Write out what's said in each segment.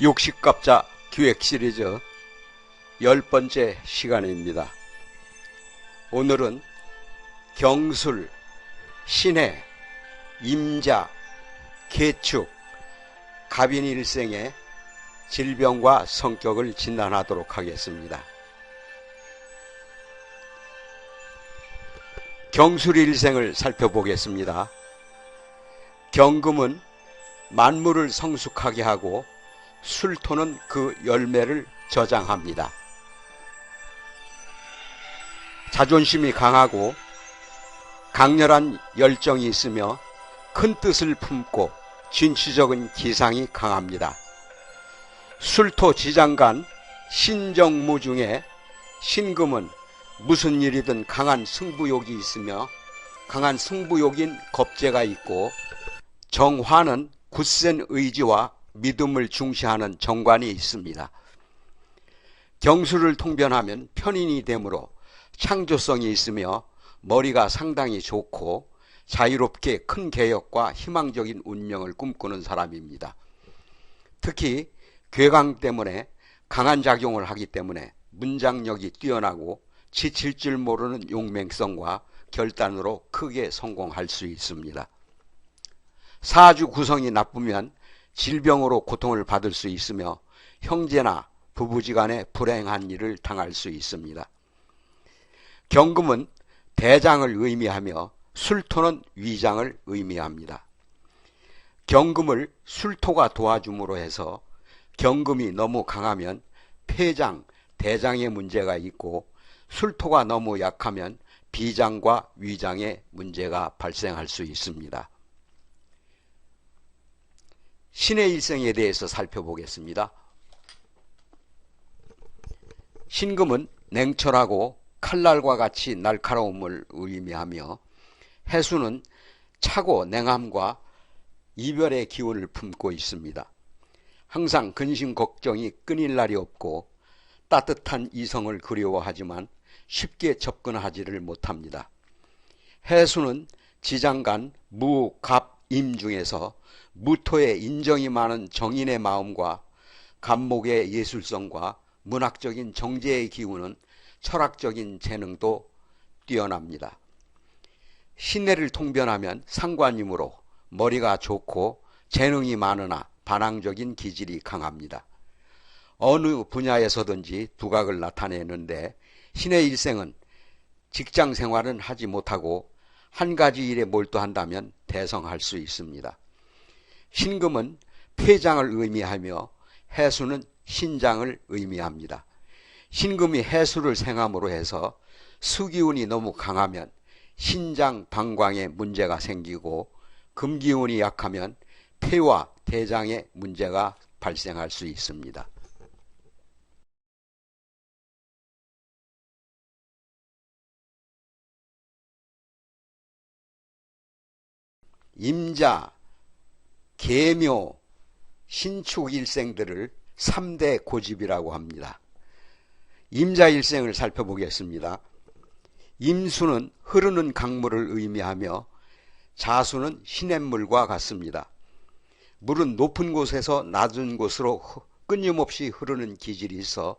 육식갑자 기획 시리즈 10번째 시간입니다. 오늘은 경술, 신해, 임자, 계축, 갑인일생의 질병과 성격을 진단하도록 하겠습니다. 경술일생을 살펴보겠습니다. 경금은 만물을 성숙하게 하고 술토는 그 열매를 저장합니다. 자존심이 강하고 강렬한 열정이 있으며 큰 뜻을 품고 진취적인 기상이 강합니다. 술토 지장간 신정무 중에 신금은 무슨 일이든 강한 승부욕이 있으며 강한 승부욕인 겁재가 있고, 정화는 굳센 의지와 믿음을 중시하는 정관이 있습니다. 경술을 통변하면 편인이 되므로 창조성이 있으며 머리가 상당히 좋고 자유롭게 큰 계획과 희망적인 운명을 꿈꾸는 사람입니다. 특히 괴강 때문에 강한 작용을 하기 때문에 문장력이 뛰어나고 지칠 줄 모르는 용맹성과 결단으로 크게 성공할 수 있습니다. 사주 구성이 나쁘면 질병으로 고통을 받을 수 있으며 형제나 부부지간에 불행한 일을 당할 수 있습니다. 경금은 대장을 의미하며 술토는 위장을 의미합니다. 경금을 술토가 도와줌으로 해서 경금이 너무 강하면 폐장, 대장에 문제가 있고, 술토가 너무 약하면 비장과 위장에 문제가 발생할 수 있습니다. 신의 일생에 대해서 살펴보겠습니다. 신금은 냉철하고 칼날과 같이 날카로움을 의미하며, 해수는 차고 냉함과 이별의 기운을 품고 있습니다. 항상 근심 걱정이 끊일 날이 없고 따뜻한 이성을 그리워하지만 쉽게 접근하지를 못합니다. 해수는 지장간 무, 갑, 임 중에서 무토의 인정이 많은 정인의 마음과 갑목의 예술성과 문학적인 정제의 기운은 철학적인 재능도 뛰어납니다. 신해를 통변하면 상관이므로 머리가 좋고 재능이 많으나 반항적인 기질이 강합니다. 어느 분야에서든지 두각을 나타내는데 신의 일생은 직장 생활은 하지 못하고 한 가지 일에 몰두한다면 대성할 수 있습니다. 신금은 폐장을 의미하며 해수는 신장을 의미합니다. 신금이 해수를 생함으로 해서 수기운이 너무 강하면 신장 방광에 문제가 생기고, 금기운이 약하면 폐와 대장에 문제가 발생할 수 있습니다. 임자, 계묘, 신축 일생들을 3대 고집이라고 합니다. 임자 일생을 살펴보겠습니다. 임수는 흐르는 강물을 의미하며 자수는 시냇물과 같습니다. 물은 높은 곳에서 낮은 곳으로 끊임없이 흐르는 기질이 있어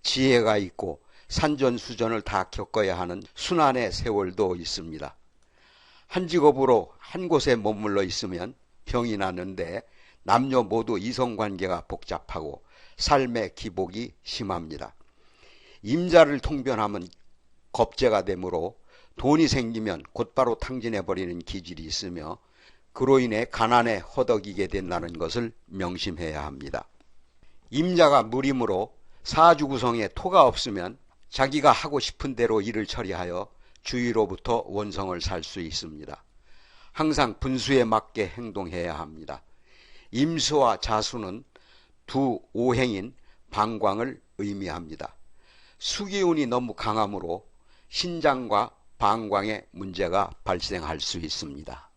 지혜가 있고 산전수전을 다 겪어야 하는 순환의 세월도 있습니다. 한 직업으로 한 곳에 머물러 있으면 병이 나는데 남녀 모두 이성관계가 복잡하고 삶의 기복이 심합니다. 임자를 통변하면 겁재가 되므로 돈이 생기면 곧바로 탕진해버리는 기질이 있으며 그로 인해 가난에 허덕이게 된다는 것을 명심해야 합니다. 임자가 물이므로 사주 구성에 토가 없으면 자기가 하고 싶은 대로 일을 처리하여 주위로부터 원성을 살 수 있습니다. 항상 분수에 맞게 행동해야 합니다. 임수와 자수는 두 오행인 방광을 의미합니다. 수기운이 너무 강하므로 신장과 방광에 문제가 발생할 수 있습니다.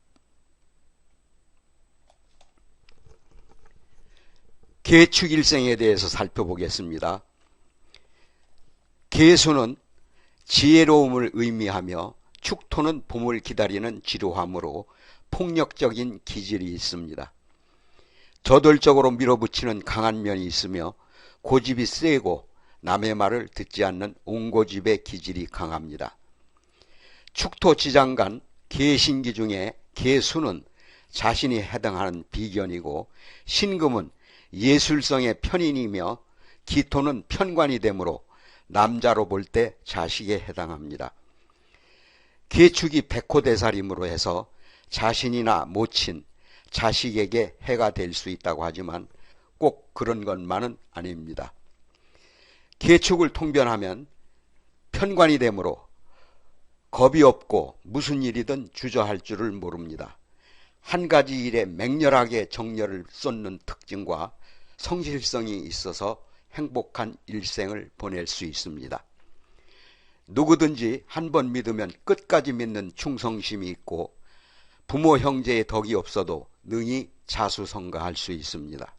계축일생에 대해서 살펴보겠습니다. 계수는 지혜로움을 의미하며 축토는 봄을 기다리는 지루함으로 폭력적인 기질이 있습니다. 저돌적으로 밀어붙이는 강한 면이 있으며 고집이 세고 남의 말을 듣지 않는 옹고집의 기질이 강합니다. 축토지장간 계신기 중에 계수는 자신이 해당하는 비견이고 신금은 예술성의 편인이며 기토는 편관이 되므로 남자로 볼 때 자식에 해당합니다. 계축이 백호대살임으로 해서 자신이나 모친, 자식에게 해가 될 수 있다고 하지만 꼭 그런 것만은 아닙니다. 계축을 통변하면 편관이 되므로 겁이 없고 무슨 일이든 주저할 줄을 모릅니다. 한 가지 일에 맹렬하게 정열을 쏟는 특징과 성실성이 있어서 행복한 일생을 보낼 수 있습니다. 누구든지 한 번 믿으면 끝까지 믿는 충성심이 있고 부모 형제의 덕이 없어도 능히 자수성가할 수 있습니다.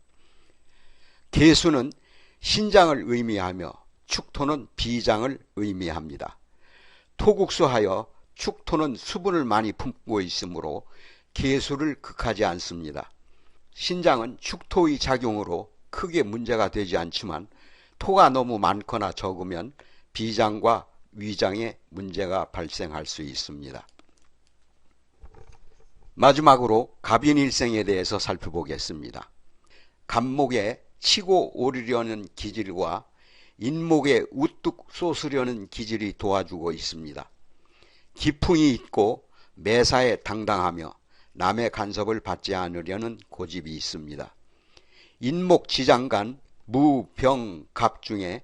계수는 신장을 의미하며 축토는 비장을 의미합니다. 토국수하여 축토는 수분을 많이 품고 있으므로 계수를 극하지 않습니다. 신장은 축토의 작용으로 크게 문제가 되지 않지만 토가 너무 많거나 적으면 비장과 위장에 문제가 발생할 수 있습니다. 마지막으로 갑인일생에 대해서 살펴보겠습니다. 갑목에 치고 오르려는 기질과 인목에 우뚝 솟으려는 기질이 도와주고 있습니다. 기풍이 있고 매사에 당당하며 남의 간섭을 받지 않으려는 고집이 있습니다. 인목지장간 무, 병, 갑 중에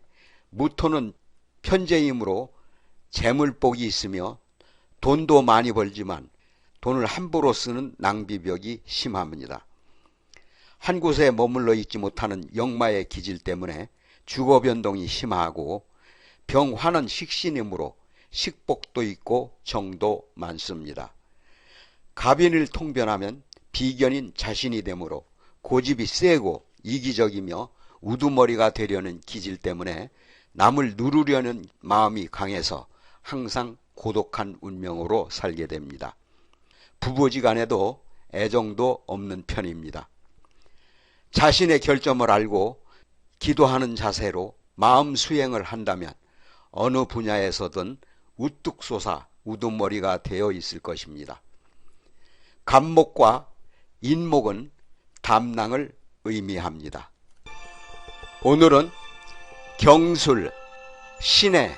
무토는 편재이므로 재물복이 있으며 돈도 많이 벌지만 돈을 함부로 쓰는 낭비벽이 심합니다. 한 곳에 머물러 있지 못하는 역마의 기질 때문에 주거 변동이 심하고 병화는 식신이므로 식복도 있고 정도 많습니다. 갑인을 통변하면 비견인 자신이 되므로 고집이 세고 이기적이며 우두머리가 되려는 기질 때문에 남을 누르려는 마음이 강해서 항상 고독한 운명으로 살게 됩니다. 부부지간에도 애정도 없는 편입니다. 자신의 결점을 알고 기도하는 자세로 마음 수행을 한다면 어느 분야에서든 우뚝 솟아 우두머리가 되어 있을 것입니다. 갑목과 인목은 담낭을 의미합니다. 오늘은 경술, 신해,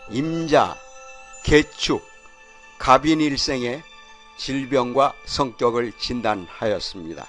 임자, 계축, 갑인일생의 질병과 성격을 진단하였습니다.